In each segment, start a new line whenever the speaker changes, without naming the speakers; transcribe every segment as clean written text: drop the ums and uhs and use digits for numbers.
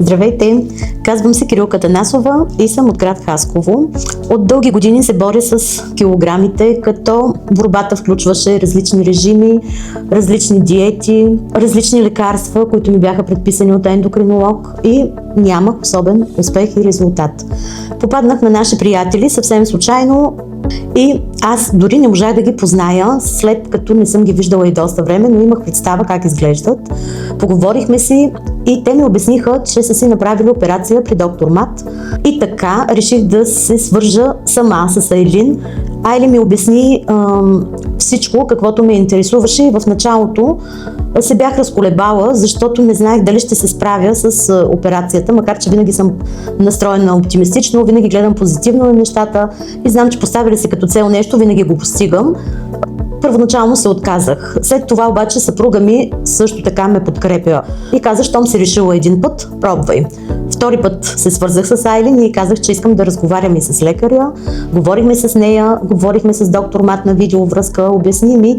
Здравейте! Казвам се Кирилка Танасова и съм от град Хасково. От дълги години се боря с килограмите, като борбата включваше различни режими, различни диети, различни лекарства, които ми бяха предписани от ендокринолог и нямах особен успех и резултат. Попаднах на наши приятели съвсем случайно и аз дори не можах да ги позная, след като не съм ги виждала и доста време, но имах представа как изглеждат. Поговорихме си и те ми обясниха, че са си направили операция при доктор Мат. И така реших да се свържа сама с Айлин. Айлин ми обясни всичко, каквото ме интересуваше, и в началото се бях разколебала, защото не знаех дали ще се справя с операцията, макар че винаги съм настроена оптимистично, винаги гледам позитивно на нещата и знам, че поставили се като цел нещо, винаги го постигам. Първоначално се отказах. След това обаче съпруга ми също така ме подкрепя и каза, щом си решила един път, пробвай. Втори път се свързах с Айлин и казах, че искам да разговарям и с лекаря. Говорихме с нея, говорихме с доктор Мат на видеовръзка, обясни ми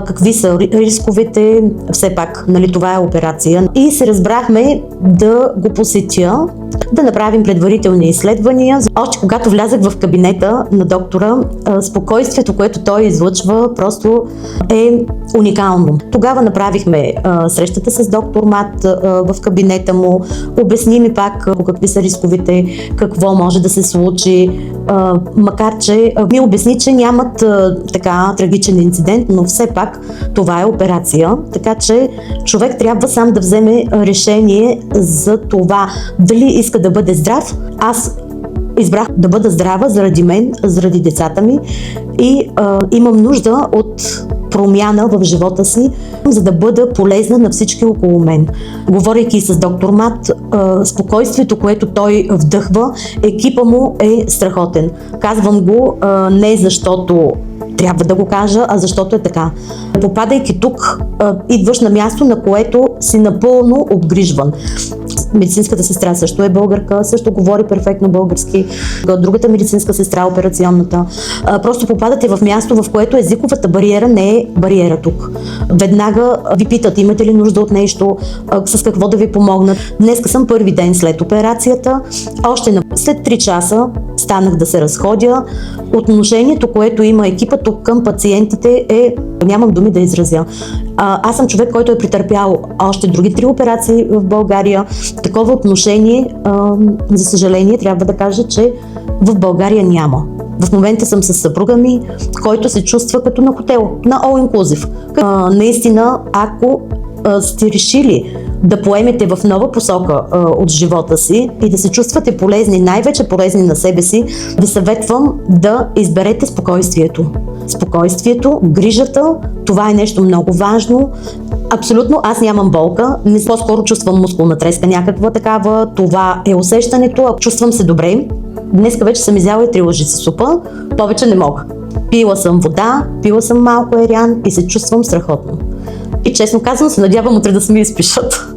какви са рисковете, все пак, нали, това е операция. И се разбрахме да го посетя, да направим предварителни изследвания. Още когато влязах в кабинета на доктора, спокойствието, което той излъчва, просто е уникално. Тогава направихме срещата с доктор Мат в кабинета му, обясни ми пак какви са рисковете, какво може да се случи, макар че ми обясни, че нямат така трагичен инцидент, но все пак това е операция, така че човек трябва сам да вземе решение за това дали иска да бъде здрав. Аз избрах да бъда здрава заради мен, заради децата ми и имам нужда от промяна в живота си, за да бъда полезна на всички около мен. Говорейки с доктор Мат, спокойствието, което той вдъхва, екипа му е страхотен. Казвам го не защото трябва да го кажа, а защото е така. Попадайки тук, идваш на място, на което си напълно обгрижван. Медицинската сестра също е българка, също говори перфектно български. Другата медицинска сестра, операционната. Просто попадате в място, в което езиковата бариера не е бариера тук. Веднага ви питат, имате ли нужда от нещо, с какво да ви помогнат. Днеска съм първи ден след операцията. Още след 3 часа станах да се разходя. Отношението, което има екипа тук към пациентите нямам думи да изразя. Аз съм човек, който е претърпял още други 3 операции в България. Такова отношение, за съжаление, трябва да кажа, че в България няма. В момента съм с съпруга ми, който се чувства като на хотел, на all inclusive. Наистина, ако сте решили да поемете в нова посока от живота си и да се чувствате полезни, най-вече полезни на себе си, ви съветвам да изберете спокойствието. Спокойствието, грижата, това е нещо много важно. Абсолютно, аз нямам болка, по-скоро чувствам мускулна треска някаква такава, това е усещането, чувствам се добре. Днеска вече съм изяла и 3 лъжици супа, повече не мога. Пила съм вода, пила съм малко ериан и се чувствам страхотно. И честно казвам, се надявам утре да се ми изпишат.